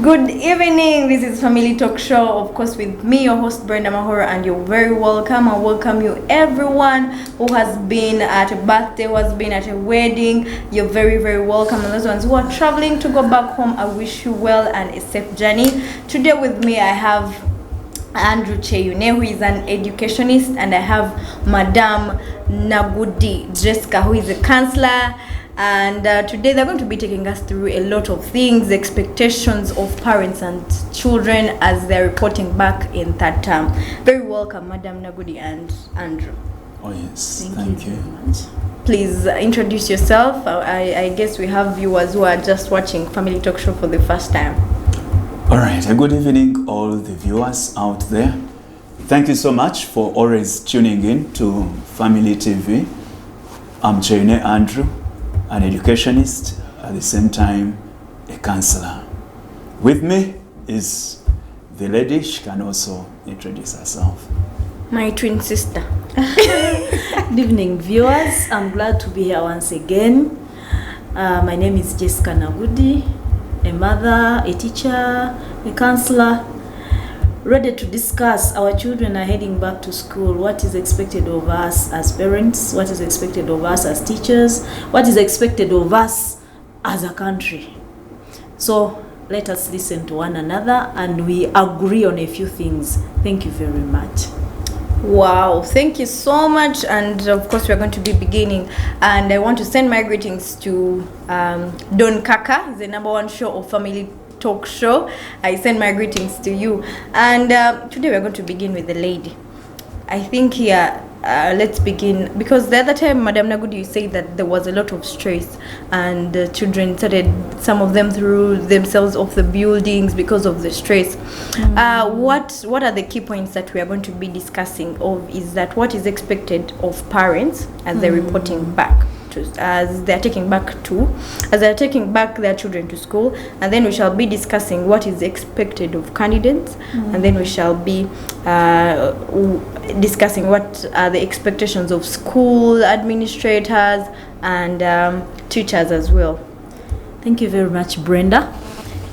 Good evening. This is Family Talk Show, of course, with me, your host Brenda Mahora, and you're very welcome. I welcome you, everyone who has been at a birthday, who has been at a wedding. You're very, very welcome. And those ones who are traveling to go back home, I wish you well and a safe journey. Today with me, I have Andrew Kyeyune, who is an educationist, and I have Madame Nagudi Jesca, who is a counselor. And today they're going to be taking us through a lot of things, expectations of parents and children as they're reporting back in third term. Very welcome, Madam Nagudi and Andrew. Oh yes, thank you very much. Please introduce yourself. I guess we have viewers who are just watching Family Talk Show for the first time. All right, a good evening all the viewers out there. Thank you so much for always tuning in to Family TV. I'm Kyeyune Andrew, an educationist, at the same time a counselor. With me is the lady. She can also introduce herself. My twin sister. Good evening, viewers. I'm glad to be here once again. My name is Jesca Nagudi, a mother, a teacher, a counselor, ready to discuss. Our children are heading back to school. What is expected of us as parents? What is expected of us as teachers? What is expected of us as a country? So let us listen to one another and we agree on a few things. Thank you very much. Wow, thank you so much. And of course we're going to be beginning, and I want to send my greetings to Don Kaka, the #1 show of Family Talk Show. I send my greetings to you. And today we're going to begin with the lady. I think here, let's begin, because the other time, Madam Nagudi, you said that there was a lot of stress and children started, some of them threw themselves off the buildings because of the stress. What are the key points that we are going to be discussing of is that what is expected of parents as they're reporting back, as they're taking back their children to school, and then we shall be discussing what is expected of candidates, and then we shall be discussing what are the expectations of school administrators and teachers as well. Thank you very much, Brenda.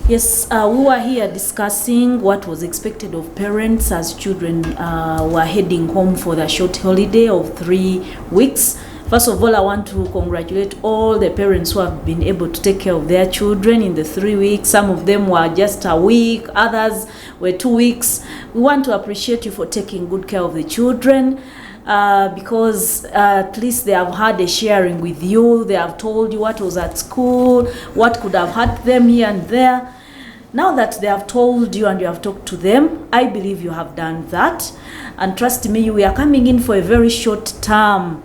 Yes, we were here discussing what was expected of parents as children were heading home for the short holiday of 3 weeks. First of all, I want to congratulate all the parents who have been able to take care of their children in the 3 weeks. Some of them were just a week, others were 2 weeks. We want to appreciate you for taking good care of the children because at least they have had a sharing with you. They have told you what was at school, what could have hurt them here and there. Now that they have told you and you have talked to them, I believe you have done that. And trust me, we are coming in for a very short term.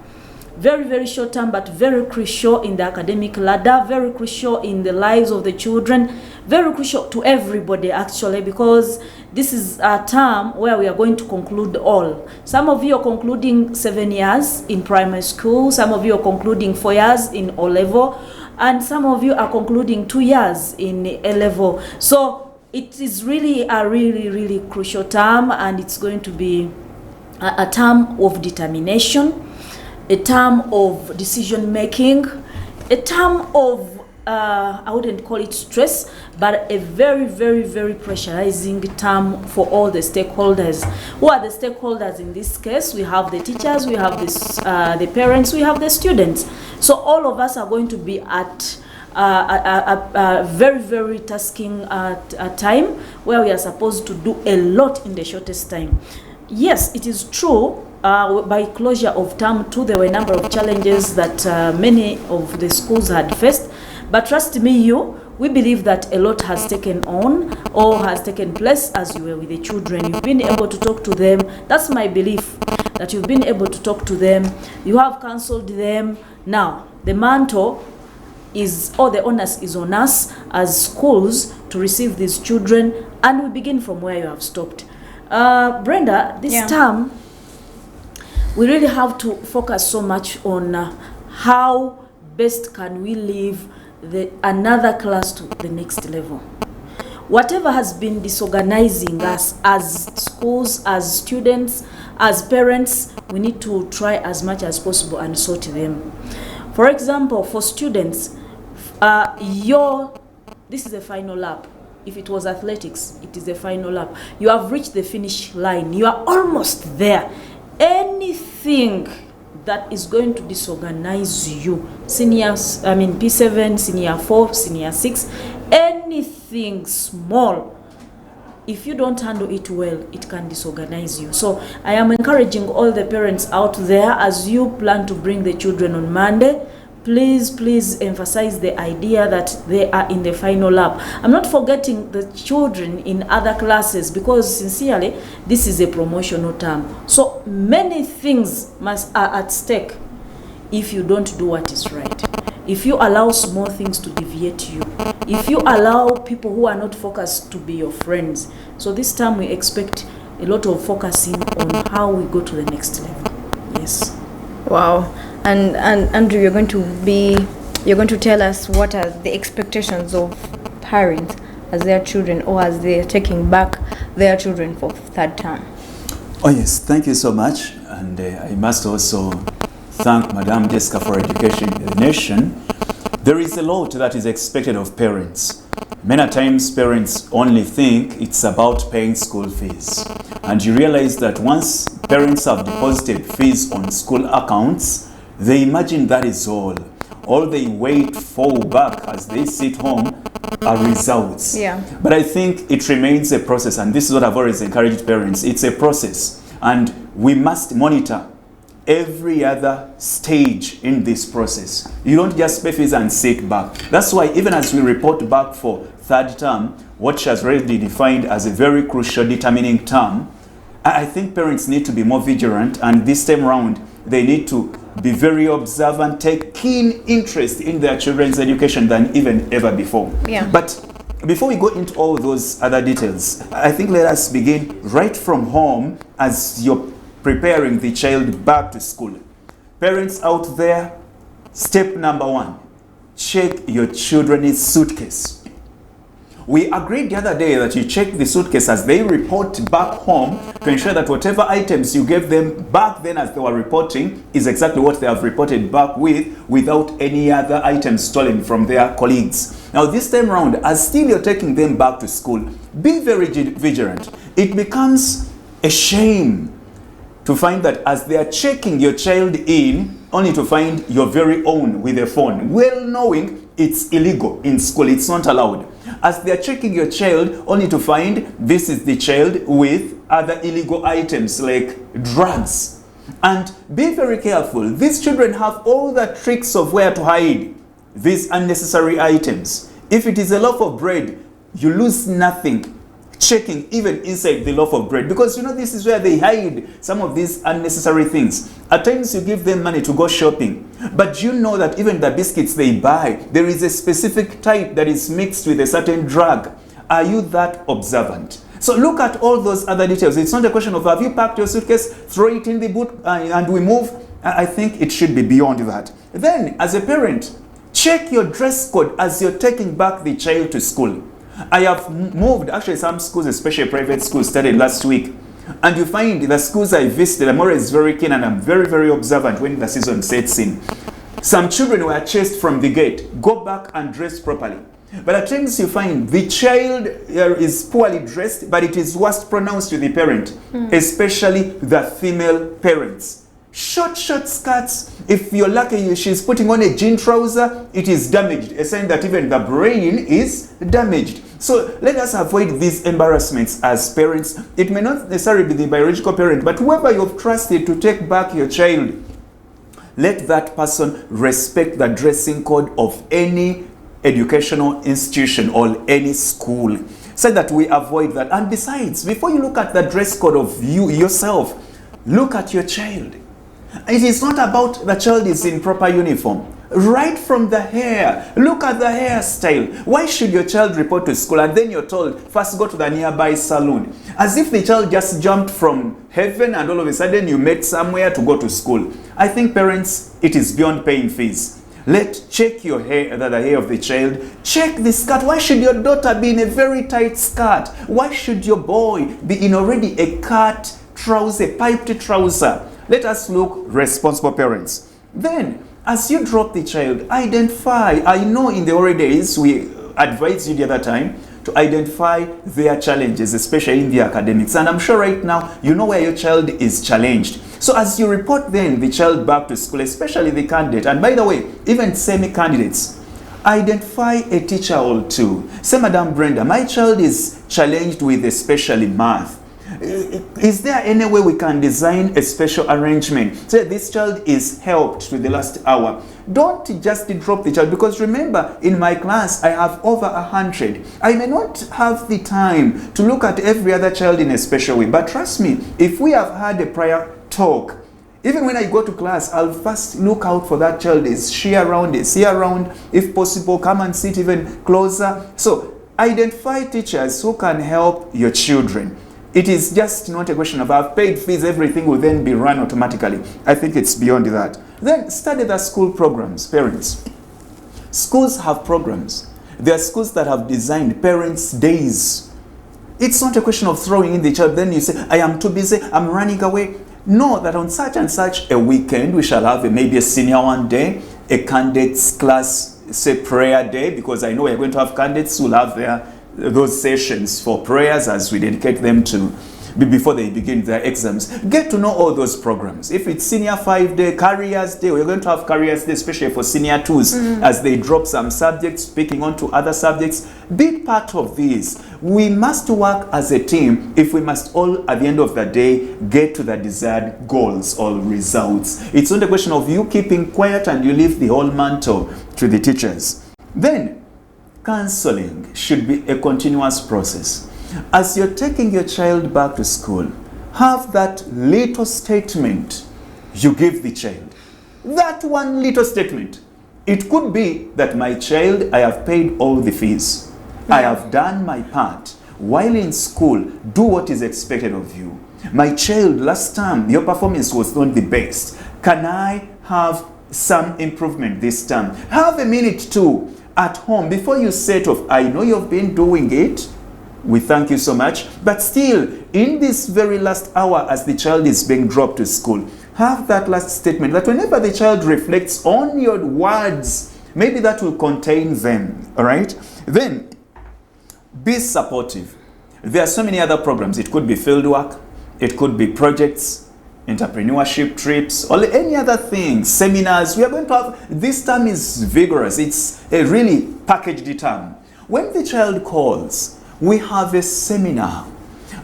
Very, very short term, but very crucial in the academic ladder, very crucial in the lives of the children, very crucial to everybody actually, because this is a term where we are going to conclude all. Some of you are concluding 7 years in primary school, some of you are concluding 4 years in O level, and some of you are concluding 2 years in A level. So it is really a really crucial term, and it's going to be a term of determination, a term of decision making, a term of I wouldn't call it stress, but a very pressurizing term for all the stakeholders. Who are the stakeholders in this case? We have the teachers, we have the parents, we have the students. So all of us are going to be at a very tasking time where we are supposed to do a lot in the shortest time. Yes, it is true. By closure of term 2, there were a number of challenges that many of the schools had faced. But trust me, we believe that a lot has taken on or has taken place as you were with the children. You've been able to talk to them. That's my belief, that you've been able to talk to them. You have counseled them. Now, the mantle is, or the onus is on us as schools to receive these children, and we begin from where you have stopped. Brenda, this term, we really have to focus so much on how best can we leave another class to the next level. Whatever has been disorganizing us as schools, as students, as parents, we need to try as much as possible and sort them. For example, for students, this is the final lap. if it was athletics, it is the final lap. You have reached the finish line. You are almost there. Anything that is going to disorganize you, P7, senior 4, senior 6, anything small, if you don't handle it well, it can disorganize you. So I am encouraging all the parents out there, as you plan to bring the children on Monday, please emphasize the idea that they are in the final lap. I'm not forgetting the children in other classes, because sincerely, this is a promotional term. So many things are at stake if you don't do what is right. If you allow small things to deviate you, if you allow people who are not focused to be your friends. So this time we expect a lot of focusing on how we go to the next level. Yes. Wow. And Andrew, you're going to tell us what are the expectations of parents as their children, or as they're taking back their children for third term. Oh yes, thank you so much. And I must also thank Madame Jesca for Education in the Nation. There is a lot that is expected of parents. Many times parents only think it's about paying school fees. And you realize that once parents have deposited fees on school accounts, they imagine that is all. All they wait for back as they sit home are results. Yeah. But I think it remains a process, and this is what I've always encouraged parents. It's a process, and we must monitor every other stage in this process. You don't just pay fees and sit back. That's why even as we report back for third term, which has already defined as a very crucial determining term, I think parents need to be more vigilant, and this time round they need to be very observant, take keen interest in their children's education than even ever before. Yeah. But before we go into all those other details, I think let us begin right from home as you're preparing the child back to school. Parents out there, step number 1, check your children's suitcase. We agreed the other day that you check the suitcase as they report back home to ensure that whatever items you gave them back then as they were reporting is exactly what they have reported back with, without any other items stolen from their colleagues. Now this time around, as still you're taking them back to school, be very vigilant. It becomes a shame to find that as they are checking your child in, only to find your very own with a phone, well knowing it's illegal in school, it's not allowed. As they are checking your child, only to find this is the child with other illegal items like drugs. And be very careful. These children have all the tricks of where to hide these unnecessary items. If it is a loaf of bread, you lose nothing checking even inside the loaf of bread, because you know this is where they hide some of these unnecessary things. At times you give them money to go shopping, but you know that even the biscuits they buy, there is a specific type that is mixed with a certain drug. Are you that observant? So look at all those other details. It's not a question of have you packed your suitcase, throw it in the boot and we move. I think it should be beyond that. Then as a parent, check your dress code as you're taking back the child to school. I have moved, actually some schools, especially private schools, started last week. And you find the schools I visited, I'm always very keen and I'm very observant when the season sets in. Some children were chased from the gate. Go back and dress properly. But at times you find the child is poorly dressed, but it is worst pronounced to the parent, especially the female parents. Short skirts. If you're lucky, she's putting on a jean trouser, it is damaged, a sign that even the brain is damaged. So let us avoid these embarrassments as parents. It may not necessarily be the biological parent, but whoever you've trusted to take back your child, let that person respect the dressing code of any educational institution or any school, so that we avoid that. And besides, before you look at the dress code of you yourself, look at your child. It is not about the child is in proper uniform. Right from the hair, look at the hairstyle. Why should your child report to school and then you're told, first go to the nearby salon? As if the child just jumped from heaven and all of a sudden you met somewhere to go to school. I think parents, it is beyond paying fees. Check your hair, the hair of the child. Check the skirt. Why should your daughter be in a very tight skirt? Why should your boy be in already a cut trouser, piped trouser? Let us look responsible parents. Then, as you drop the child, identify. I know in the early days, we advised you the other time to identify their challenges, especially in the academics. And I'm sure right now, you know where your child is challenged. So as you report then the child back to school, especially the candidate, and by the way, even semi-candidates, identify a teacher or two. Say, Madam Brenda, my child is challenged with especially math. Is there any way we can design a special arrangement? Say this child is helped to the last hour. Don't just drop the child, because remember, in my class I have over 100. I may not have the time to look at every other child in a special way, but trust me, if we have had a prior talk, even when I go to class, I'll first look out for that child. Is she around? Is he around? If possible, come and sit even closer. So identify teachers who can help your children. It is just not a question of I've paid fees, everything will then be run automatically. I think it's beyond that. Then study the school programs, parents. Schools have programs. There are schools that have designed parents' days. It's not a question of throwing in the child, then you say, I am too busy, I'm running away. No, that on such and such a weekend, we shall have maybe a senior one day, a candidates class, say prayer day, because I know we're going to have candidates who will have those sessions for prayers as we dedicate them to before they begin their exams. Get to know all those programs. If it's senior 5-day, careers day, we're going to have careers day, especially for senior 2s, as they drop some subjects, speaking on to other subjects. Be part of this. We must work as a team if we must all, at the end of the day, get to the desired goals or results. It's not a question of you keeping quiet and you leave the whole mantle to the teachers. Then, counseling should be a continuous process. As you're taking your child back to school, have that little statement you give the child. That one little statement. It could be that my child, I have paid all the fees. I have done my part. While in school, do what is expected of you. My child, last time, your performance was not the best. Can I have some improvement this time? Have a minute too at home before you set off. I know you've been doing it. We thank you so much. But still, in this very last hour as the child is being dropped to school, have that last statement that whenever the child reflects on your words, maybe that will contain them. All right? Then, be supportive. There are so many other programs. It could be field work. It could be projects, entrepreneurship trips, or any other thing, seminars. We are going to have, this term is vigorous. It's a really packaged term. When the child calls, we have a seminar.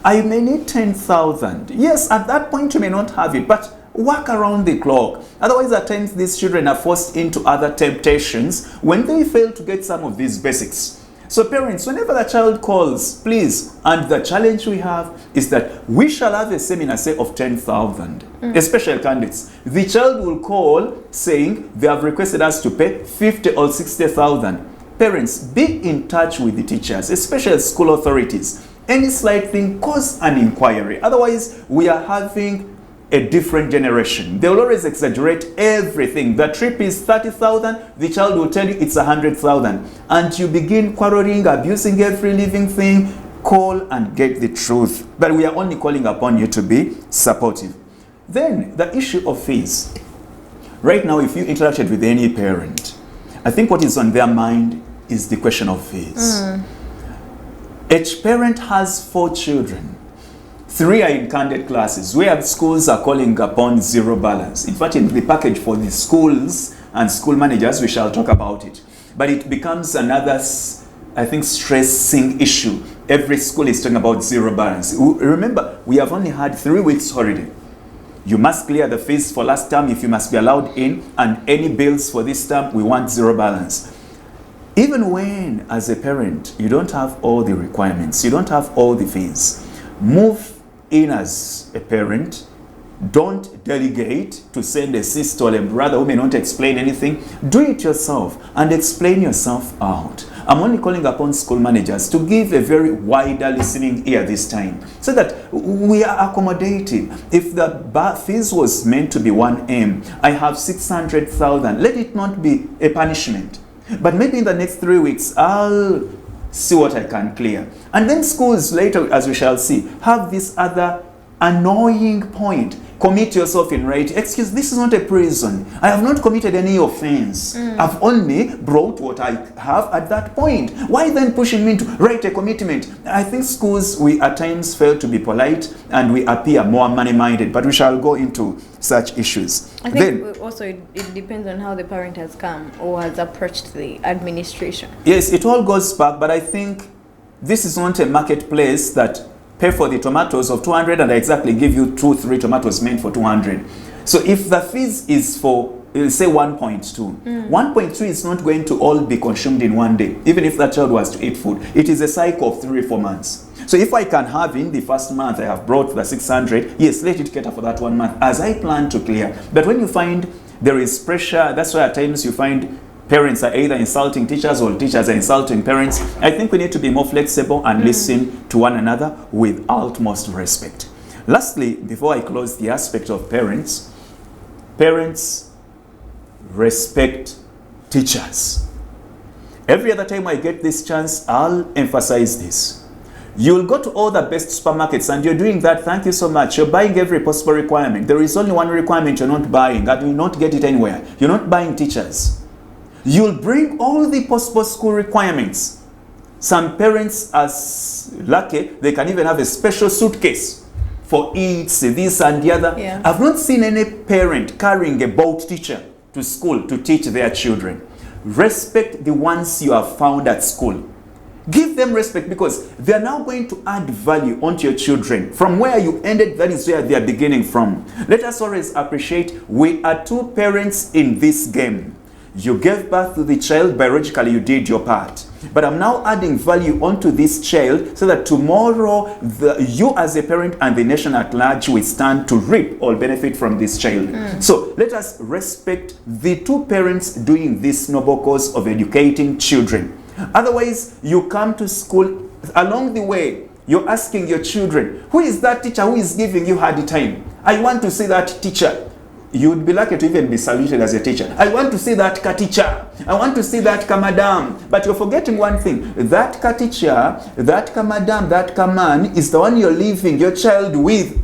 I may need 10,000. Yes, at that point you may not have it, but work around the clock. Otherwise, at times these children are forced into other temptations when they fail to get some of these basics. So parents, whenever the child calls, please, and the challenge we have is that we shall have a seminar, say, of 10,000, especially candidates. The child will call saying they have requested us to pay 50 or 60,000. Parents, be in touch with the teachers, especially school authorities. Any slight thing, cause an inquiry. Otherwise, we are having a different generation. They will always exaggerate everything. The trip is 30,000, the child will tell you it's 100,000. And you begin quarreling, abusing every living thing. Call and get the truth. But we are only calling upon you to be supportive. Then, the issue of fees. Right now, if you interacted with any parent, I think what is on their mind is the question of fees. Each parent has 4 children. 3 are in candidate classes, where schools are calling upon zero balance. In fact, in the package for the schools and school managers, we shall talk about it. But it becomes another, I think, stressing issue. Every school is talking about zero balance. Remember, we have only had 3 weeks holiday. You must clear the fees for last term if you must be allowed in, and any bills for this term, we want zero balance. Even when, as a parent, you don't have all the requirements, you don't have all the fees, move in as a parent. Don't delegate to send a sister or a brother who may not explain anything. Do it yourself and explain yourself out. I'm only calling upon school managers to give a very wider listening ear this time, so that we are accommodative. If the fees was meant to be 1M, I have 600,000. Let it not be a punishment. But maybe in the next 3 weeks, I'll see what I can clear. And then schools later, as we shall see, have this other annoying point. Commit yourself in writing. Excuse, this is not a prison. I have not committed any offense. I've only brought what I have at that point. Why then pushing me to write a commitment? I think schools, we at times fail to be polite and we appear more money-minded, but we shall go into such issues. I think also it depends on how the parent has come or has approached the administration. Yes, it all goes back, but I think this is not a marketplace that pay for the tomatoes of 200 and I exactly give you 2-3 tomatoes meant for 200. So if the fees is for say 1.2, 1.3 is not going to all be consumed in one day. Even if that child was to eat food, it is a cycle of 3-4 months. So if I can have in the first month I have brought the 600, yes, let it cater for that 1 month as I plan to clear. But when you find there is pressure, that's why at times you find parents are either insulting teachers or teachers are insulting parents. I think we need to be more flexible and listen to one another with utmost respect. Lastly, before I close the aspect of parents, parents respect teachers. Every other time I get this chance, I'll emphasize this. You'll go to all the best supermarkets and you're doing that, thank you so much. You're buying every possible requirement. There is only one requirement you're not buying and you'll not get it anywhere. You're not buying teachers. You'll bring all the possible school requirements. Some parents are lucky, they can even have a special suitcase for each, this and the other. Yeah. I've not seen any parent carrying a boat teacher to school to teach their children. Respect the ones you have found at school. Give them respect because they are now going to add value onto your children. From where you ended, that is where they are beginning from. Let us always appreciate we are two parents in this game. You gave birth to the child, biologically you did your part. But I'm now adding value onto this child so that tomorrow you as a parent and the nation at large will stand to reap or benefit from this child. So let us respect the two parents doing this noble cause of educating children. Otherwise, you come to school, along the way, you're asking your children, who is that teacher who is giving you hard time? I want to see that teacher. You would be lucky to even be saluted as a teacher. I want to see that ka-teacher. I want to see that ka-madam. But you're forgetting one thing. That ka-teacher, that ka-madam, that ka-man is the one you're leaving your child with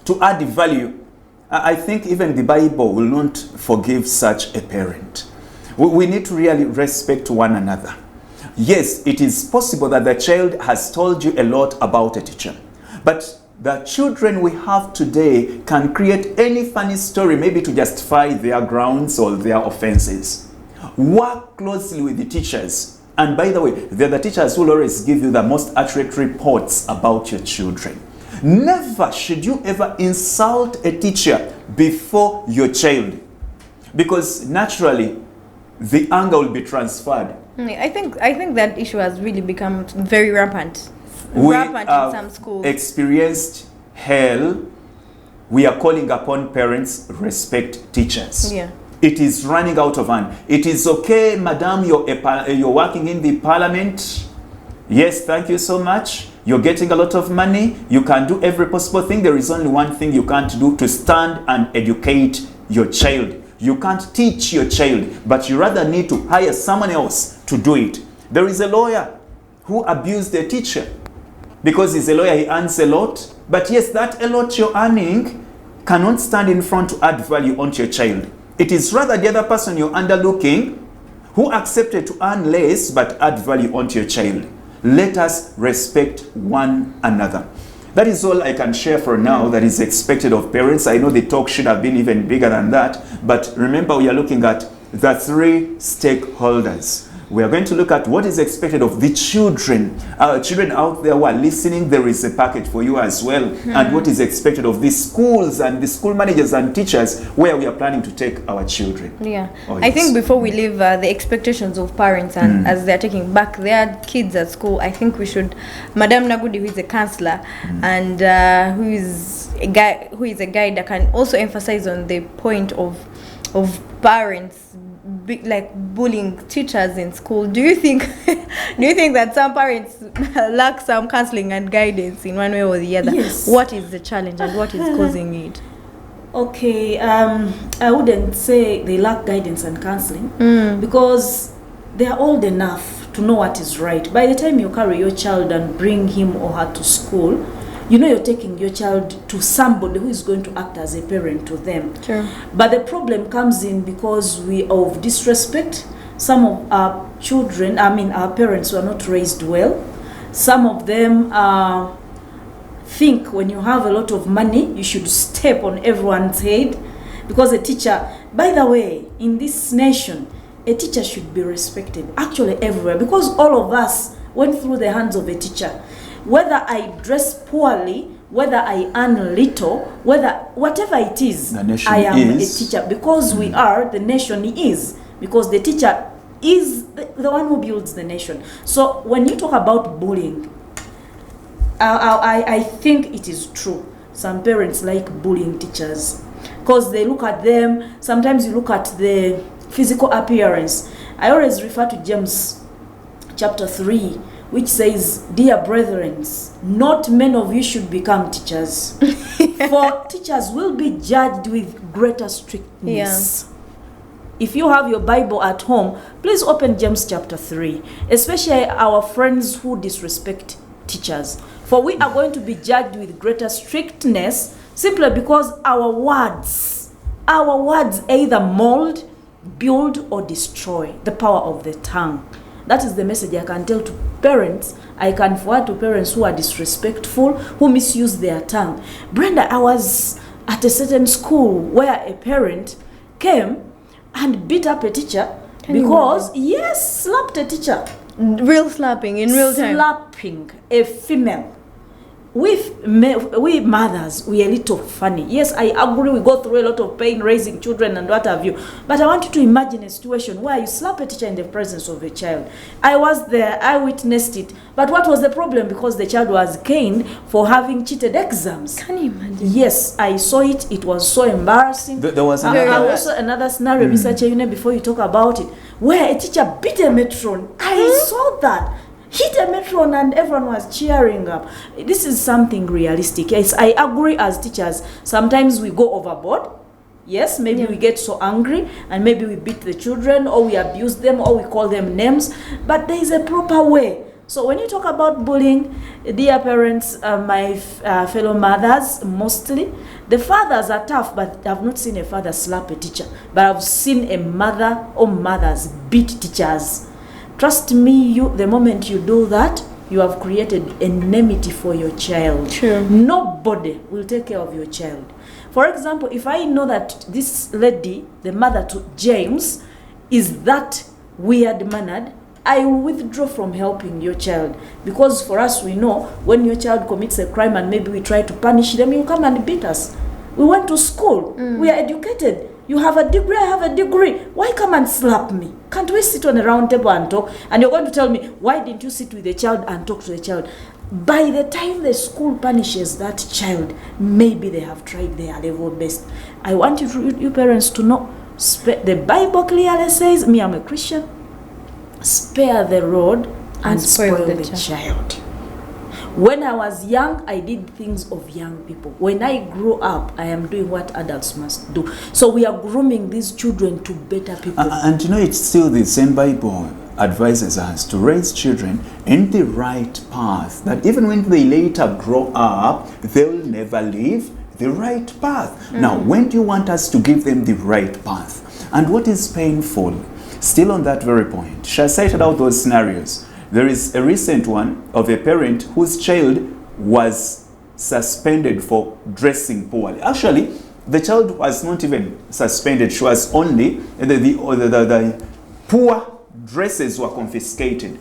to add value. I think even the Bible will not forgive such a parent. We need to really respect one another. Yes, it is possible that the child has told you a lot about a teacher. But the children we have today can create any funny story, maybe to justify their grounds or their offenses. Work closely with the teachers. And by the way, they're the teachers who will always give you the most accurate reports about your children. Never should you ever insult a teacher before your child, because naturally the anger will be transferred. I think that issue has really become very rampant. We Rampant in some schools. Experienced hell. We are calling upon parents, respect teachers. Yeah. It is running out of hand. It is okay, madam, you're working in the parliament. Yes, thank you so much. You're getting a lot of money. You can do every possible thing. There is only one thing you can't do, to stand and educate your child. You can't teach your child, but you rather need to hire someone else to do it. There is a lawyer who abused a teacher. Because he's a lawyer, he earns a lot. But yes, that a lot you're earning cannot stand in front to add value onto your child. It is rather the other person you're underlooking who accepted to earn less but add value onto your child. Let us respect one another. That is all I can share for now that is expected of parents. I know the talk should have been even bigger than that. But remember, we are looking at the three stakeholders. We are going to look at what is expected of the children. Our children out there who are listening, there is a package for you as well. And what is expected of the schools and the school managers and teachers where we are planning to take our children. Yeah. Oh, I yes. think before we leave the expectations of parents and as they're taking back their kids at school, I think we should, Madam Nagudi, who is a counselor and who is a guide that can also emphasize on the point of parents like bullying teachers in school. Do you think that some parents lack some counseling and guidance in one way or the other? Yes. What is the challenge and what is causing it? Okay, I wouldn't say they lack guidance and counseling because they are old enough to know what is right. By the time you carry your child and bring him or her to school, you know you're taking your child to somebody who is going to act as a parent to them. Sure. But the problem comes in because of disrespect. Some of our children, our parents were not raised well. Some of them think when you have a lot of money, you should step on everyone's head. Because a teacher, by the way, in this nation, a teacher should be respected, actually everywhere, because all of us went through the hands of a teacher. Whether I dress poorly, whether I earn little, whatever it is, I am a teacher. Because we are, the nation is. Because the teacher is the one who builds the nation. So when you talk about bullying, I think it is true. Some parents like bullying teachers because they look at them. Sometimes you look at the physical appearance. I always refer to James chapter 3, which says, "Dear brethren, not many of you should become teachers, for teachers will be judged with greater strictness." Yeah. If you have your Bible at home, please open James chapter 3, especially our friends who disrespect teachers. For we are going to be judged with greater strictness simply because our words either mold, build, or destroy. The power of the tongue. That is the message I can tell to parents. I can forward to parents who are disrespectful, who misuse their tongue. Brenda, I was at a certain school where a parent came and beat up a teacher because, yes, slapped a teacher. Real slapping in real time. Slapping a female. We mothers, we are a little funny. Yes, I agree, we go through a lot of pain raising children and what have you. But I want you to imagine a situation where you slap a teacher in the presence of a child. I was there, I witnessed it. But what was the problem? Because the child was caned for having cheated exams. Can you imagine? Yes, I saw it. It was so embarrassing. There was also another scenario, Mr. Kyeyune, before you talk about it, where a teacher beat a matron. I saw that. Hit a matron and everyone was cheering up. This is something realistic. Yes, I agree, as teachers, sometimes we go overboard. Yes, maybe we get so angry and maybe we beat the children or we abuse them or we call them names. But there is a proper way. So when you talk about bullying, dear parents, my fellow mothers, mostly, the fathers are tough, but I've not seen a father slap a teacher. But I've seen a mother or mothers beat teachers. Trust me, the moment you do that, you have created enmity for your child. True. Nobody will take care of your child. For example, if I know that this lady, the mother to James, is that weird-mannered, I will withdraw from helping your child. Because for us, we know when your child commits a crime and maybe we try to punish them, you come and beat us. We went to school. We are educated. You have a degree, I have a degree. Why come and slap me? Can't we sit on a round table and talk? And you're going to tell me, why didn't you sit with the child and talk to the child? By the time the school punishes that child, maybe they have tried their level best. I want you parents to know, the Bible clearly says, me, I'm a Christian, spare the rod and spoil the child. When I was young, I did things of young people. When I grow up, I am doing what adults must do. So we are grooming these children to better people. And you know, it's still the same Bible advises us to raise children in the right path, that even when they later grow up, they'll never leave the right path. Now, when do you want us to give them the right path? And what is painful? Still on that very point, she cited out those scenarios. There is a recent one of a parent whose child was suspended for dressing poorly. Actually, the child was not even suspended. She was only, the poor dresses were confiscated.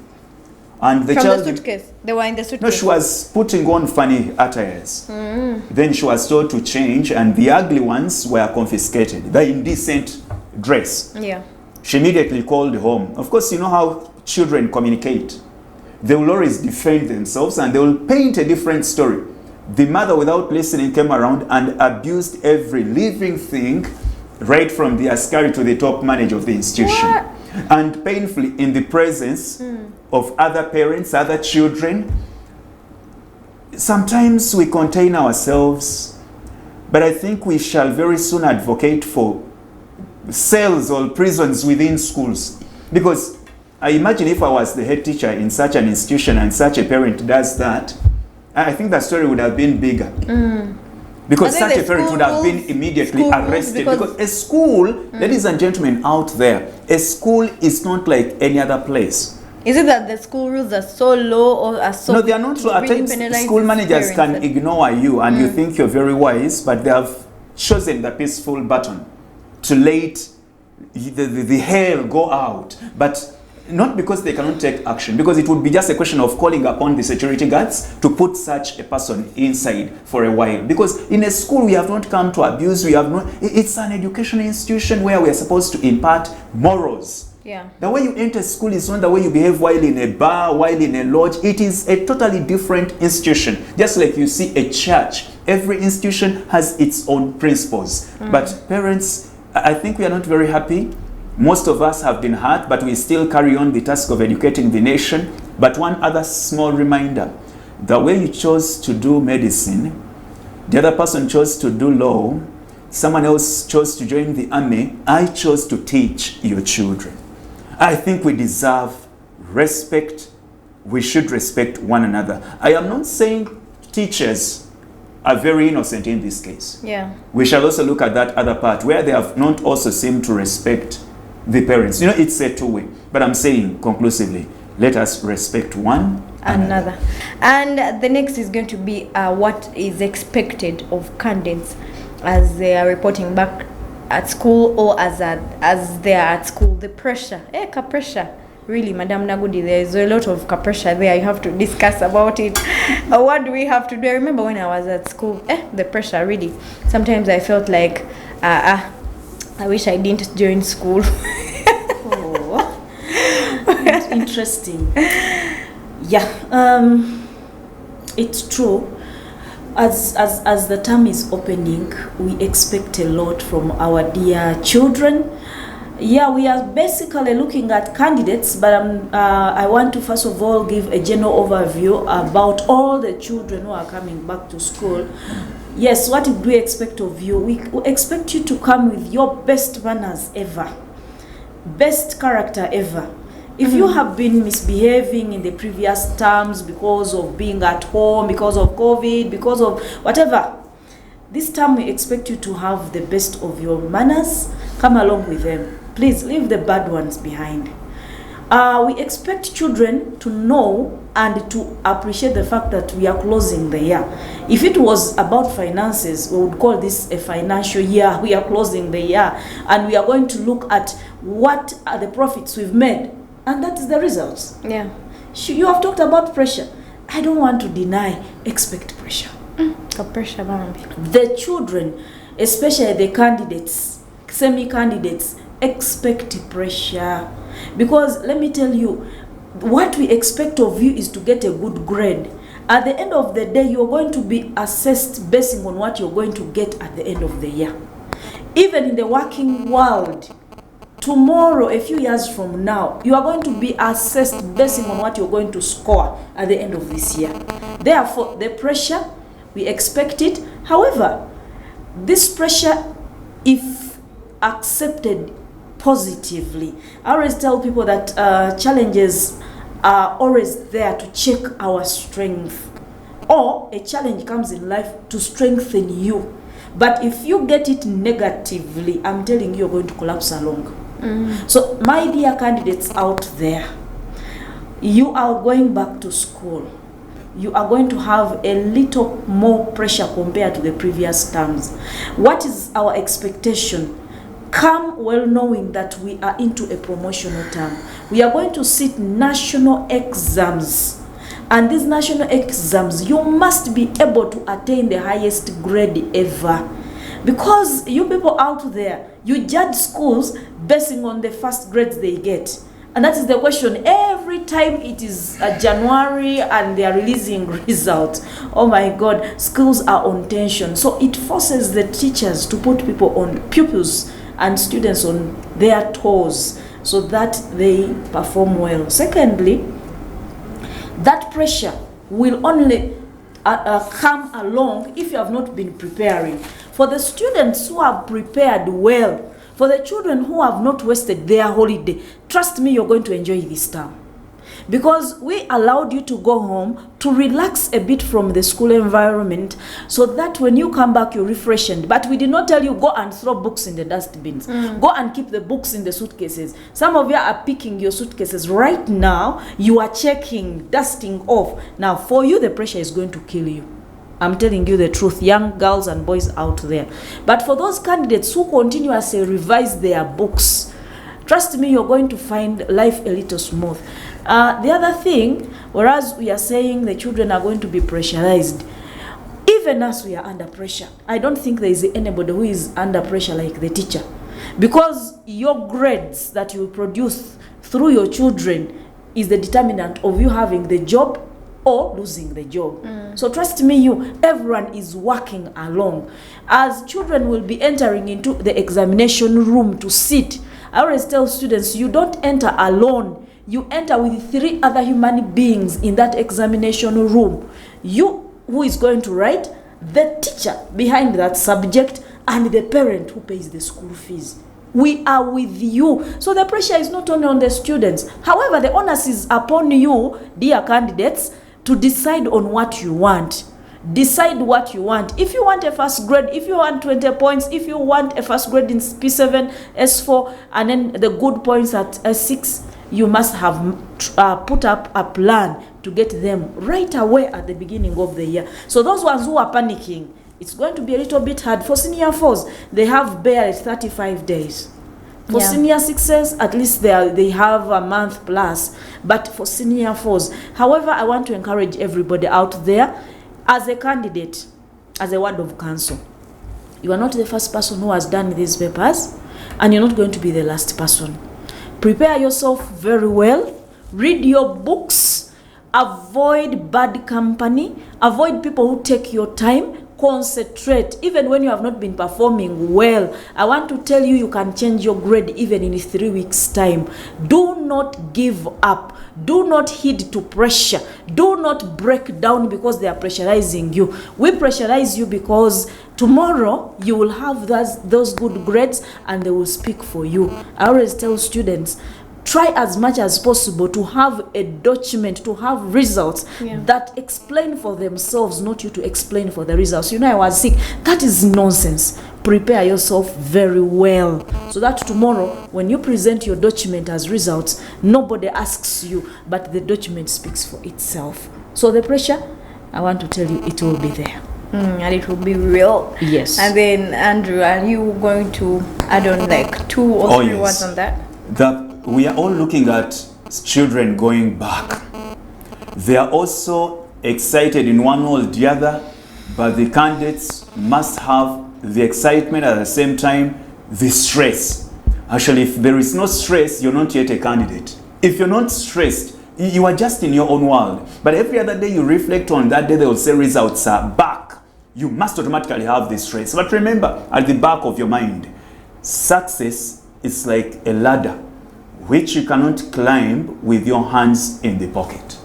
And the From child, the suitcase? They were in the suitcase? no, she was putting on funny attires. Then she was told to change and the ugly ones were confiscated. The indecent dress. Yeah. She immediately called home. Of course, you know how children communicate. They will always defend themselves and they will paint a different story. The mother, without listening, came around and abused every living thing, right from the askari to the top manager of the institution. What? And painfully, in the presence of other parents, other children. Sometimes we contain ourselves, but I think we shall very soon advocate for cells or prisons within schools. Because I imagine if I was the head teacher in such an institution and such a parent does that, I think that story would have been bigger. Because I think such a the parent would have school been rules- immediately school rules, arrested. because- Because a school, ladies and gentlemen out there, a school is not like any other place. Is it that the school rules are so low or are so... No, they are not so. At really times, penalize school these managers can parents? ignore you and you think you're very wise, but they have chosen the peaceful button to let the hell go out. But not because they cannot take action, because it would be just a question of calling upon the security guards to put such a person inside for a while. Because in a school, we have not come to abuse. We have not. It's an educational institution where we are supposed to impart morals. Yeah. The way you enter school is not the way you behave while in a bar, while in a lodge. It is a totally different institution. Just like you see a church. Every institution has its own principles. But parents, I think we are not very happy. Most of us have been hurt, but we still carry on the task of educating the nation. But one other small reminder, the way you chose to do medicine, the other person chose to do law, someone else chose to join the army, I chose to teach your children. I think we deserve respect. We should respect one another. I am not saying teachers are very innocent in this case. Yeah. We shall also look at that other part where they have not also seemed to respect the parents. You know, it's a two-way. But I'm saying conclusively, let us respect one Another. And the next is going to be what is expected of candidates as they are reporting back at school or as they are at school. The pressure. Pressure. Really, Madam Nagudi, there is a lot of pressure there. You have to discuss about it. What do we have to do? I remember when I was at school, the pressure, really. Sometimes I felt like, I wish I didn't join school. Interesting. Yeah, it's true. As the term is opening, we expect a lot from our dear children. Yeah, we are basically looking at candidates, but I want to first of all give a general overview about all the children who are coming back to school. Yes, what do we expect of you? We expect you to come with your best manners ever, best character ever. If you have been misbehaving in the previous terms because of being at home, because of COVID, because of whatever, this time we expect you to have the best of your manners. Come along with them. Please leave the bad ones behind. We expect children to know and to appreciate the fact that we are closing the year. If it was about finances, we would call this a financial year. We are closing the year and we are going to look at what are the profits we've made. And that is the results. Yeah. You have talked about pressure. I don't want to deny, expect pressure. Pressure, The children, especially the candidates, semi-candidates, expect pressure. Because let me tell you, what we expect of you is to get a good grade. At the end of the day, you're going to be assessed based on what you're going to get at the end of the year. Even in the working world, tomorrow, a few years from now, you are going to be assessed based on what you're going to score at the end of this year. Therefore, the pressure, we expect it. However, this pressure, if accepted positively, I always tell people that challenges are always there to check our strength, or a challenge comes in life to strengthen you. But if you get it negatively, I'm telling you, you're going to collapse along. So my dear candidates out there, you are going back to school. You are going to have a little more pressure compared to the previous terms. What is our expectation? Come well knowing that we are into a promotional term. We are going to sit national exams. And these national exams, you must be able to attain the highest grade ever. Because you people out there, you judge schools basing on the first grades they get. And that is the question. Every time it is January and they are releasing results, oh my God, schools are on tension. So it forces the teachers to put pupils and students on their toes so that they perform well. Secondly, that pressure will only come along if you have not been preparing. For the students who have prepared well, for the children who have not wasted their holiday, trust me, you're going to enjoy this term. because we allowed you to go home to relax a bit from the school environment, so that when you come back you're refreshed. But we did not tell you go and throw books in the dustbins, go and keep the books in the suitcases. Some of you are picking your suitcases right now, you are checking, dusting off. Now for you the pressure is going to kill you. I'm telling you the truth, young girls and boys out there. But for those candidates who continuously revise their books, trust me, you're going to find life a little smooth. The other thing, whereas we are saying the children are going to be pressurized, even us, we are under pressure. I don't think there is anybody who is under pressure like the teacher. Because your grades that you produce through your children is the determinant of you having the job or losing the job. So trust me, everyone is working along. As children will be entering into the examination room to sit, I always tell students, you don't enter alone. You enter with 3 other human beings in that examination room. You, who is going to write, the teacher behind that subject, and the parent who pays the school fees. We are with you. So the pressure is not only on the students. However, the onus is upon you, dear candidates, to decide on what you want. Decide what you want. If you want a first grade, if you want 20 points, if you want a first grade in P7, S4, and then the good points at S6, you must have put up a plan to get them right away at the beginning of the year. So those ones who are panicking, it's going to be a little bit hard. For senior 4s, they have barely 35 days. For senior 6s, at least they have a month plus. But for senior 4s, however, I want to encourage everybody out there, as a candidate, as a word of counsel, you are not the first person who has done these papers, and you're not going to be the last person. Prepare yourself very well. Read your books. Avoid bad company. Avoid people who take your time. Concentrate. Even when you have not been performing well, I want to tell you, you can change your grade even in 3 weeks' time. Do not give up. Do not heed to pressure. Do not break down because they are pressurizing you. We pressurize you because tomorrow you will have those good grades and they will speak for you. I always tell students, try as much as possible to have a document, to have results that explain for themselves, not you to explain for the results. You know, I was sick. That is nonsense. Prepare yourself very well so that tomorrow when you present your document as results, nobody asks you, but the document speaks for itself. So the pressure, I want to tell you, it will be there. And it will be real. Yes. And then, Andrew, are you going to add on like 2 or 3 words on that? We are all looking at children going back. They are also excited in one way or the other, but the candidates must have the excitement at the same time, the stress. Actually, if there is no stress, you're not yet a candidate. If you're not stressed, you are just in your own world. But every other day you reflect on that day, they will say results are back. You must automatically have the stress. But remember, at the back of your mind, success is like a ladder which you cannot climb with your hands in the pocket.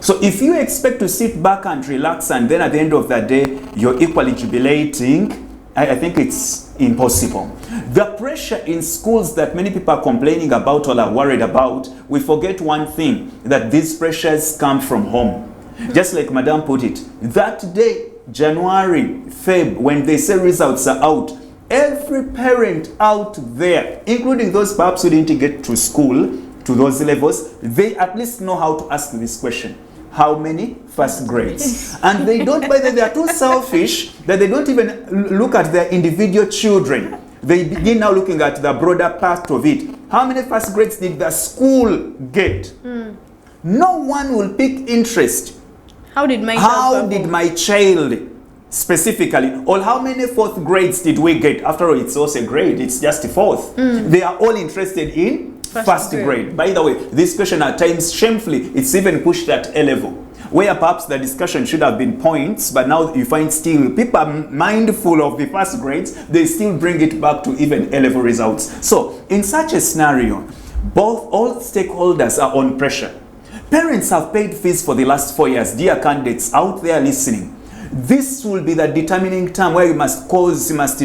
So if you expect to sit back and relax and then at the end of the day you're equally jubilating, I think it's impossible. The pressure in schools that many people are complaining about or are worried about, we forget one thing, that these pressures come from home. Just like Madame put it, that day, January, Feb, when they say results are out, every parent out there, including those perhaps who didn't get to school, to those levels, they at least know how to ask this question. How many first grades? And they don't, by the way, they are too selfish that they don't even look at their individual children. They begin now looking at the broader part of it. How many first grades did the school get? No one will pick interest. How did my child specifically, or how many fourth grades did we get? After all, it's also a grade, it's just a fourth. They are all interested in first grade. By the way, this question at times, shamefully, it's even pushed at A level, where perhaps the discussion should have been points, but now you find still people are mindful of the first grades, they still bring it back to even A level results. So in such a scenario, all stakeholders are on pressure. Parents have paid fees for the last 4 years. Dear candidates out there listening, this will be the determining time where you must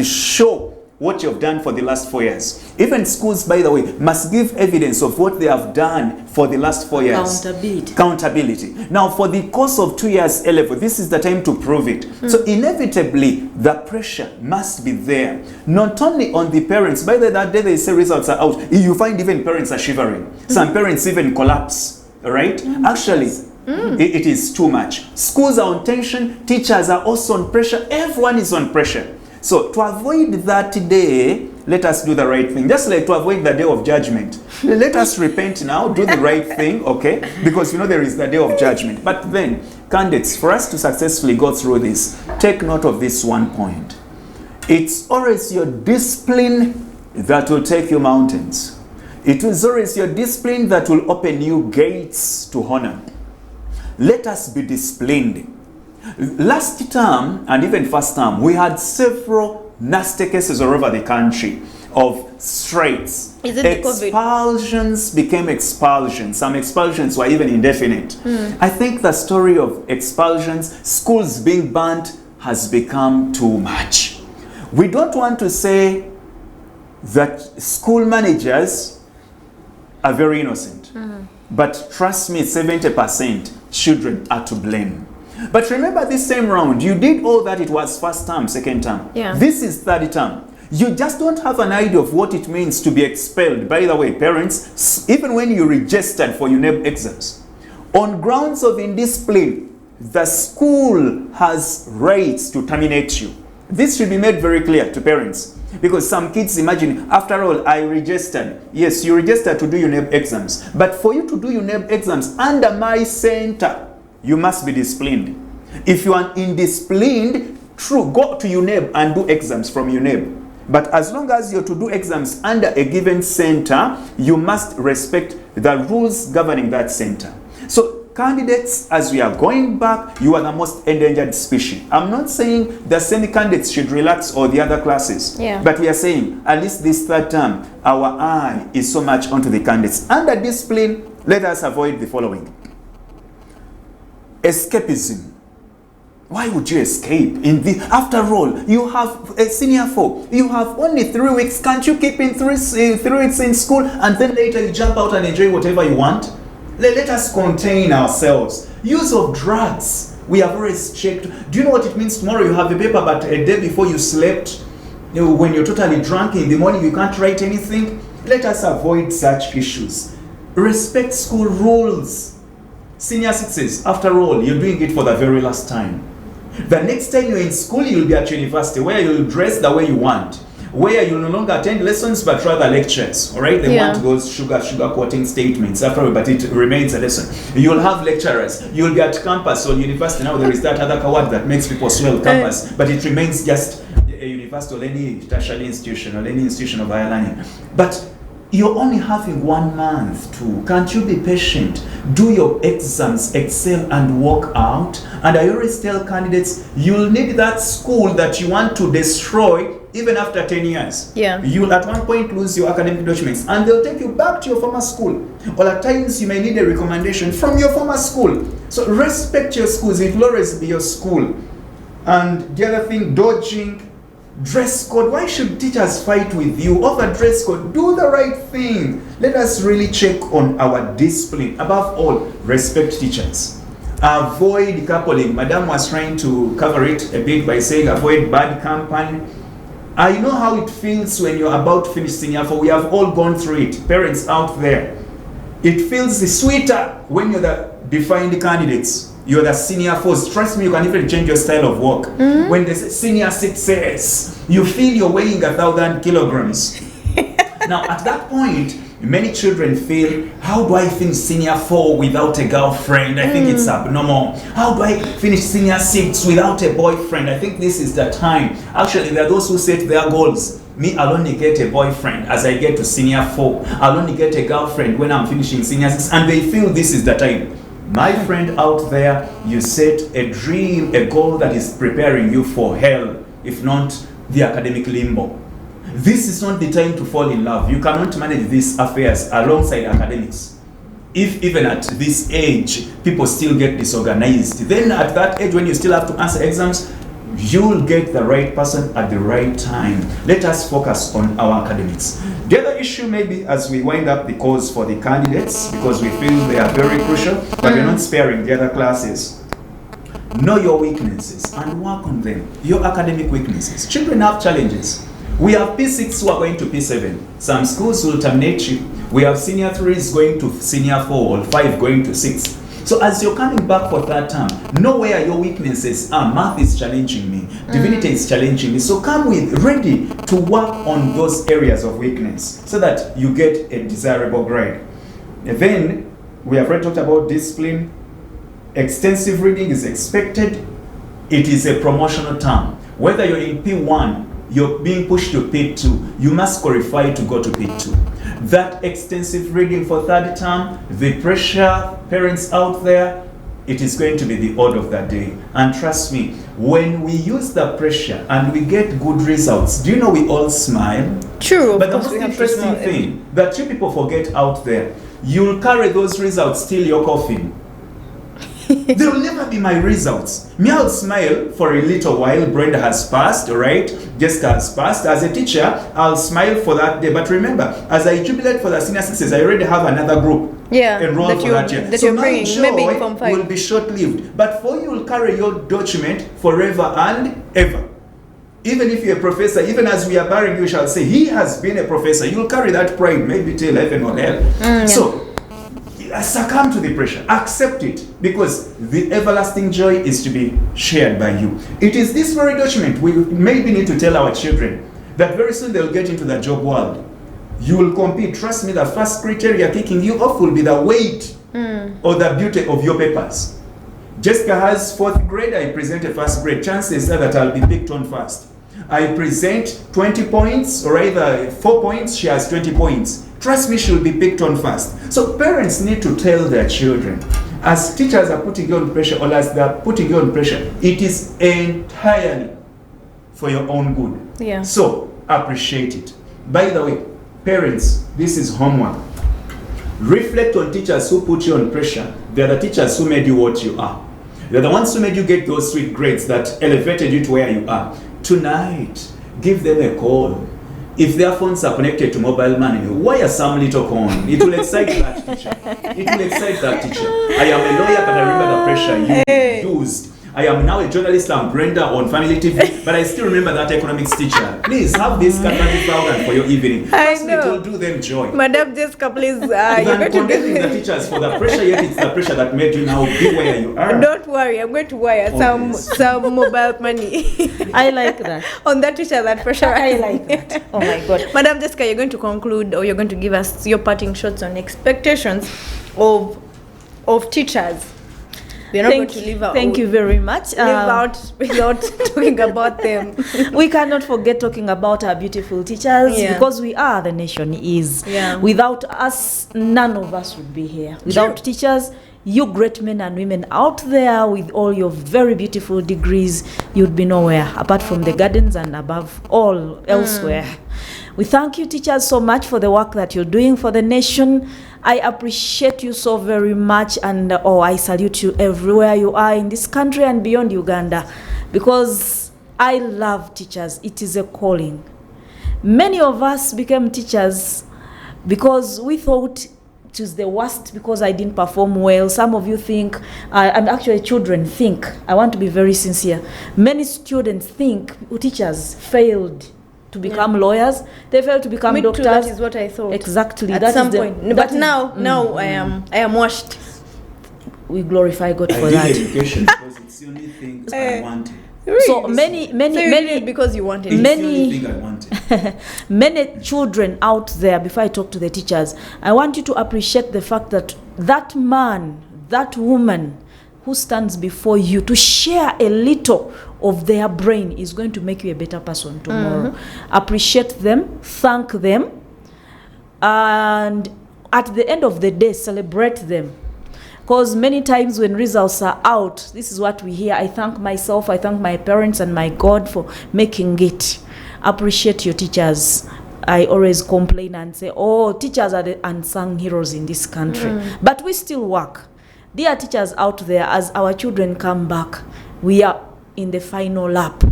show what you've done for the last 4 years. Even schools, by the way, must give evidence of what they have done for the last 4 years. Accountability. Now, for the course of 2 years A-level, this is the time to prove it. So inevitably, the pressure must be there. Not only on the parents, by the that day they say results are out, you find even parents are shivering. Some parents even collapse, right? Actually, it is too much. Schools are on tension, teachers are also on pressure, everyone is on pressure. So to avoid that day, let us do the right thing. Just like to avoid the day of judgment. Let us repent now, do the right thing, okay? Because there is the day of judgment. But then, candidates, for us to successfully go through this, take note of this one point. It's always your discipline that will take you mountains. It is always your discipline that will open you gates to honor. Let us be disciplined. Last term and even first term, we had several nasty cases all over the country of strikes. Is it expulsions became expulsions. Some expulsions were even indefinite. I think the story of expulsions, schools being banned, has become too much. We don't want to say that school managers are very innocent. But trust me, 70% children are to blame. But remember, this same round, you did all that. It was first term, second term. Yeah. This is third term. You just don't have an idea of what it means to be expelled. By the way, parents, even when you registered for UNEB exams, on grounds of indiscipline, the school has rights to terminate you. This should be made very clear to parents. Because some kids imagine, after all, I registered. Yes, you registered to do UNEB exams. But for you to do UNEB exams under my center, you must be disciplined. If you are indisciplined, true, go to UNEB and do exams from UNEB. But as long as you're to do exams under a given center, you must respect the rules governing that center. So candidates, as we are going back, you are the most endangered species. I'm not saying the same candidates should relax or the other classes. Yeah. But we are saying, at least this third term, our eye is so much onto the candidates. Under discipline, let us avoid the following. Escapism. Why would you escape? After all, you have a senior 4. You have only 3 weeks. Can't you keep in 3 weeks in school and then later you jump out and enjoy whatever you want? Let us contain ourselves. Use of drugs. We have always checked. Do you know what it means? Tomorrow you have a paper, but a day before you slept, when you're totally drunk in the morning, you can't write anything. Let us avoid such issues. Respect school rules. Senior 6s, after all, you're doing it for the very last time. The next time you're in school, you'll be at university where you'll dress the way you want, where you'll no longer attend lessons but rather lectures. All right, they want those sugar quoting statements after all, but it remains a lesson. You'll have lecturers. You'll be at campus or university. Now there is that other word that makes people swell campus, but it remains just a university or any tertiary institution or any institution of higher learning. But you're only having 1 month to. Can't you be patient? Do your exams, excel, and walk out. And I always tell candidates, you'll need that school that you want to destroy even after 10 years. Yeah. You'll at one point lose your academic documents and they'll take you back to your former school. Or at times you may need a recommendation from your former school. So respect your schools. It will always be your school. And the other thing, dodging. Dress code. Why should teachers fight with you over dress code? Do the right thing. Let us really check on our discipline. Above all, respect teachers. Avoid coupling. Madam was trying to cover it a bit by saying avoid bad company. I know how it feels when you're about to finish senior 4. We have all gone through it. Parents out there. It feels sweeter when you're the defined candidates. You're the senior 4s. Trust me, you can even change your style of work. When the senior 6s, you feel you're weighing 1,000 kilograms. Now, at that point, many children feel, how do I finish senior 4 without a girlfriend? I think it's abnormal. How do I finish senior 6 without a boyfriend? I think this is the time. Actually, there are those who set their goals. Me, I'll only get a boyfriend as I get to senior 4. I'll only get a girlfriend when I'm finishing senior 6. And they feel this is the time. My friend out there, you set a dream, a goal that is preparing you for hell, if not the academic limbo. This is not the time to fall in love. You cannot manage these affairs alongside academics. If even at this age, people still get disorganized, then at that age when you still have to answer exams, you'll get the right person at the right time. Let us focus on our academics. The other issue maybe as we wind up the course for the candidates, because we feel they are very crucial, but we're not sparing the other classes. Know your weaknesses and work on them. Your academic weaknesses. Children have challenges. We have P6 who are going to P7. Some schools will terminate you. We have senior 3s going to senior 4 or 5 going to 6. So as you're coming back for third term, know where your weaknesses are. Math is challenging me. Divinity is challenging me. So come with ready to work on those areas of weakness so that you get a desirable grade. And then we have already talked about discipline. Extensive reading is expected. It is a promotional term. Whether you're in P1, you're being pushed to P2, you must qualify to go to P2. That extensive reading for third term, the pressure, parents out there, it is going to be the order of that day. And trust me, when we use the pressure and we get good results, do you know we all smile? True, but the most interesting thing that you people forget out there, you'll carry those results till your coffin. They will never be my results. Me, I'll smile for a little while. Brenda has passed, all right? Jessica has passed. As a teacher, I'll smile for that day. But remember, as I jubilate for the senior citizens, I already have another group enrolled for that year. That so you're my bringing, joy maybe from 5 will be short-lived. But for you, will carry your document forever and ever. Even if you're a professor, even as we are burying you, shall say, he has been a professor. You'll carry that pride maybe till heaven or hell. So, succumb to the pressure, accept it, because the everlasting joy is to be shared by you. It is this very document we maybe need to tell our children that very soon they'll get into the job world. You will compete. Trust me, the first criteria kicking you off will be the weight or the beauty of your papers. Jessica has 4th grade, I present a first grade. Chances are that I'll be picked on first. I present 20 points, or either 4 points, she has 20 points. Trust me, she'll be picked on first. So parents need to tell their children, as teachers are putting you on pressure, or as they're putting you on pressure, it is entirely for your own good. Yeah. So appreciate it. By the way, parents, this is homework. Reflect on teachers who put you on pressure. They're the teachers who made you what you are. They're the ones who made you get those sweet grades that elevated you to where you are. Tonight, give them a call. If their phones are connected to mobile money, wire some little coin. It will excite that teacher. It will excite that teacher. I am a lawyer, but I remember the pressure you used. I am now a journalist, I'm Brenda on Family TV, but I still remember that economics teacher. Please have this 30,000 for your evening. I know. It will do them joy. Madam Jessica, please, you're Than going to condemning the get teachers for the pressure, yet it's the pressure that made you now be where you are. Don't worry, I'm going to wire some mobile money I like that. on that teacher that pressure. I like that. Oh my God. Madam Jessica, you're going to conclude, or you're going to give us your parting shots on expectations of teachers. We're not going to leave out. Thank you very much. Leave out without talking about them. We cannot forget talking about our beautiful teachers, because we are the nation is. Yeah. Without us, none of us would be here. Without teachers, you great men and women out there with all your very beautiful degrees, you'd be nowhere apart from the gardens and above all elsewhere. We thank you, teachers, so much for the work that you're doing for the nation. I appreciate you so very much, and I salute you everywhere you are in this country and beyond Uganda, because I love teachers. It is a calling. Many of us became teachers because we thought it was the worst because I didn't perform well. Some of you think, and actually children think, I want to be very sincere, many students think teachers failed to become lawyers. They failed to become doctors. Too, that is what I thought. Exactly. At some point. But now I am washed. We glorify God for I that. did education because it's the only thing I wanted. So many because you wanted. It's the only thing I wanted. Many children out there, before I talk to the teachers, I want you to appreciate the fact that that man, that woman who stands before you to share a little of their brain is going to make you a better person tomorrow. Appreciate them, thank them, and at the end of the day, celebrate them. Because many times when results are out, this is what we hear: I thank myself, I thank my parents and my God for making it. Appreciate your teachers. I always complain and say, teachers are the unsung heroes in this country. But we still work. Dear teachers out there, as our children come back, we are in the final lap.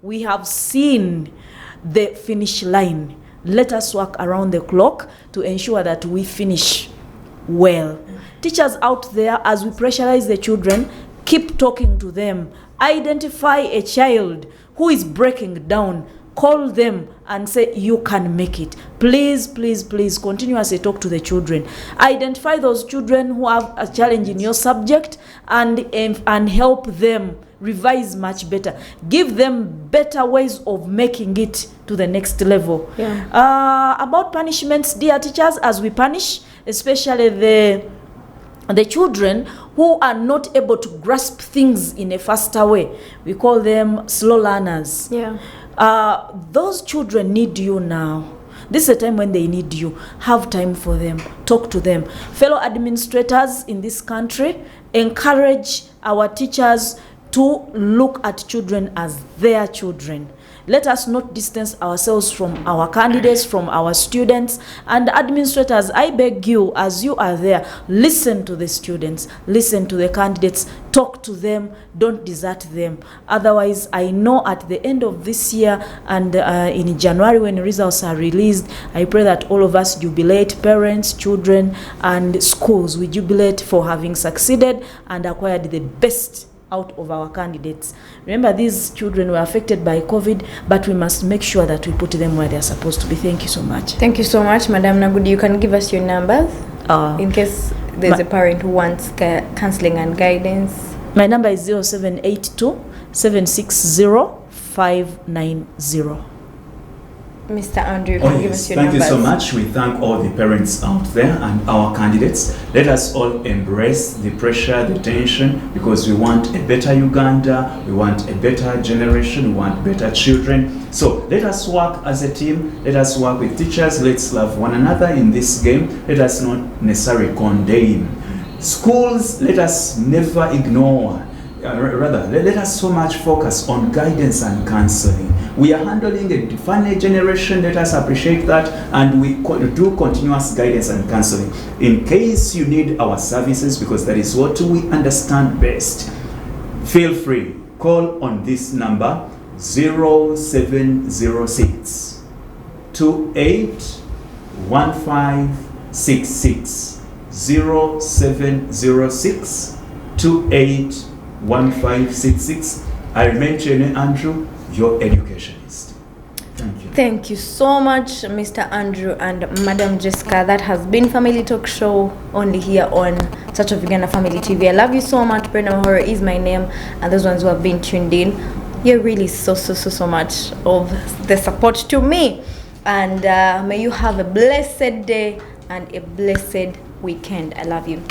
We have seen the finish line. Let us work around the clock to ensure that we finish well. Teachers out there, as we pressurize the children, keep talking to them. Identify a child who is breaking down. Call them and say, you can make it. Please, please, please continuously talk to the children. Identify those children who have a challenge in your subject and help them revise much better. Give them better ways of making it to the next level. About punishments, dear teachers, as we punish, especially the children who are not able to grasp things in a faster way, we call them slow learners. Those children need you now. This is a time when they need you. Have time for them. Talk to them. Fellow administrators in this country, encourage our teachers to look at children as their children. Let us not distance ourselves from our candidates, from our students. And administrators, I beg you, as you are there, listen to the students, listen to the candidates, talk to them, don't desert them. Otherwise, I know at the end of this year and in January when results are released, I pray that all of us jubilate, parents, children, and schools. We jubilate for having succeeded and acquired the best out of our candidates. Remember, these children were affected by COVID, but we must make sure that we put them where they are supposed to be. Thank you so much. Thank you so much, Madam Nagudi. You can give us your numbers in case there's a parent who wants counseling and guidance. My number is 0782 760 590. Mr. Andrew, you can give us your numbers. Thank you so much. We thank all the parents out there and our candidates. Let us all embrace the pressure, the tension, because we want a better Uganda, we want a better generation, we want better children. So let us work as a team, let us work with teachers, let's love one another in this game. Let us not necessarily condemn. Schools, let us never ignore. Rather, let us so much focus on guidance and counseling. We are handling a defined generation, let us appreciate that, and we do continuous guidance and counseling. In case you need our services, because that is what we understand best, feel free, call on this number 0706 281566 0706 281566. I remain Kyeyune Andrew, your educationist. Thank you. Thank you so much, Mr. Andrew and Madam Jesca. That has been Family Talk Show only here on Touch of Uganda Family TV. I love you so much. Brenda Mahoro is my name, and those ones who have been tuned in, you're really so much of the support to me. And may you have a blessed day and a blessed weekend. I love you.